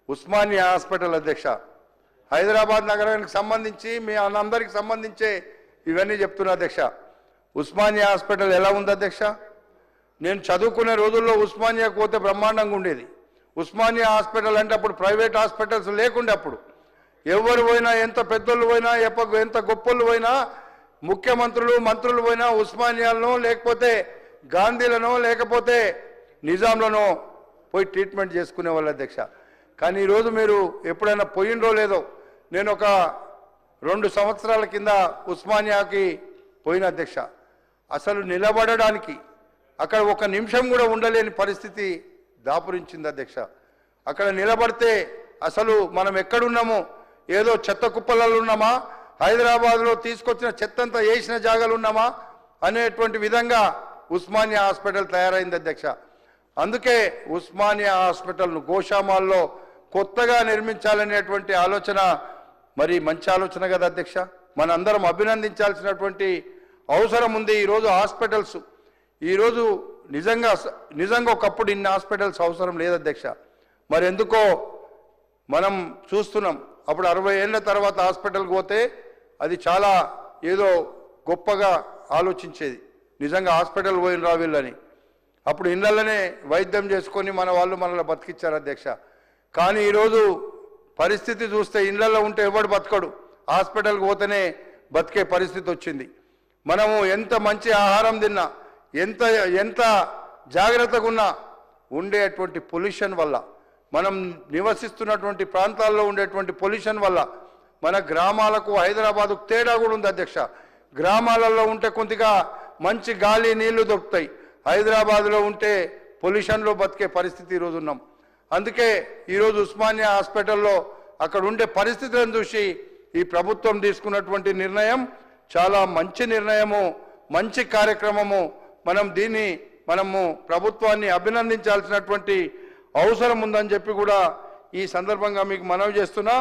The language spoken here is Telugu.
ఉస్మానియా హాస్పిటల్ అధ్యక్ష, హైదరాబాద్ నగరానికి సంబంధించి మీ అందరికి సంబంధించే ఇవన్నీ చెప్తున్నా అధ్యక్ష. ఉస్మానియా హాస్పిటల్ ఎలా ఉంది అధ్యక్ష? నేను చదువుకునే రోజుల్లో ఉస్మానియాకు పోతే బ్రహ్మాండంగా ఉండేది. ఉస్మానియా హాస్పిటల్ అంటే అప్పుడు ప్రైవేట్ హాస్పిటల్స్ లేకుండే. అప్పుడు ఎవరు పోయినా, ఎంత పెద్దోళ్ళు పోయినా, ఎంత గొప్పలు పోయినా, ముఖ్యమంత్రులు మంత్రులు పోయినా ఉస్మానియాలను లేకపోతే గాంధీలను లేకపోతే నిజాంలను పోయి ట్రీట్మెంట్ చేసుకునే వాళ్ళు అధ్యక్ష. కానీ ఈరోజు మీరు ఎప్పుడైనా పోయినరో లేదో, నేను ఒక 2 సంవత్సరాల కింద ఉస్మానియాకి పోయిన అధ్యక్ష. అసలు నిలబడడానికి అక్కడ 1 నిమిషం కూడా ఉండలేని పరిస్థితి దాపురించింది అధ్యక్ష. అక్కడ నిలబడితే అసలు మనం ఎక్కడున్నామో, ఏదో చెత్త కుప్పలలో ఉన్నామా, హైదరాబాద్లో తీసుకొచ్చిన చెత్తంతా వేసిన జాగాలు ఉన్నామా అనేటువంటి విధంగా ఉస్మానియా హాస్పిటల్ తయారైంది అధ్యక్ష. అందుకే ఉస్మానియా హాస్పిటల్ను గోషామాల్లో కొత్తగా నిర్మించాలనేటువంటి ఆలోచన మరి మంచి ఆలోచన కదా అధ్యక్ష. మనందరం అభినందించాల్సినటువంటి అవసరం ఉంది. ఈరోజు హాస్పిటల్స్ ఈరోజు నిజంగా ఒకప్పుడు ఇన్ని హాస్పిటల్స్ అవసరం లేదు అధ్యక్ష. మరి ఎందుకో మనం చూస్తున్నాం. అప్పుడు 60 ఏళ్ళ తర్వాత హాస్పిటల్కి పోతే అది చాలా ఏదో గొప్పగా ఆలోచించేది, నిజంగా హాస్పిటల్ పోయిన రావిళ్ళని. అప్పుడు ఇళ్ళలోనే వైద్యం చేసుకొని మన వాళ్ళు మనల్ని బతికిచ్చారు అధ్యక్ష. కానీ ఈరోజు పరిస్థితి చూస్తే ఇళ్ళల్లో ఉంటే ఎవడు బతకడు, హాస్పిటల్కి పోతేనే బతికే పరిస్థితి వచ్చింది. మనము ఎంత మంచి ఆహారం తిన్నా, ఎంత జాగ్రత్తగా ఉన్నా ఉండేటువంటి పొల్యూషన్ వల్ల, మనం నివసిస్తున్నటువంటి ప్రాంతాల్లో ఉండేటువంటి పొల్యూషన్ వల్ల మన గ్రామాలకు హైదరాబాదుకు తేడా కూడా ఉంది అధ్యక్ష. గ్రామాలలో ఉంటే కొద్దిగా మంచి గాలి నీళ్లు దొరుకుతాయి, హైదరాబాద్లో ఉంటే పొల్యూషన్లో బతికే పరిస్థితి ఈరోజు ఉన్నాం. అందుకే ఈరోజు ఉస్మానియా హాస్పిటల్లో అక్కడ ఉండే పరిస్థితులను చూసి ఈ ప్రభుత్వం తీసుకున్నటువంటి నిర్ణయం చాలా మంచి నిర్ణయము, మంచి కార్యక్రమము. మనము ప్రభుత్వాన్ని అభినందించాల్సినటువంటి అవసరం ఉందని చెప్పి కూడా ఈ సందర్భంగా మీకు మనవి చేస్తున్నా.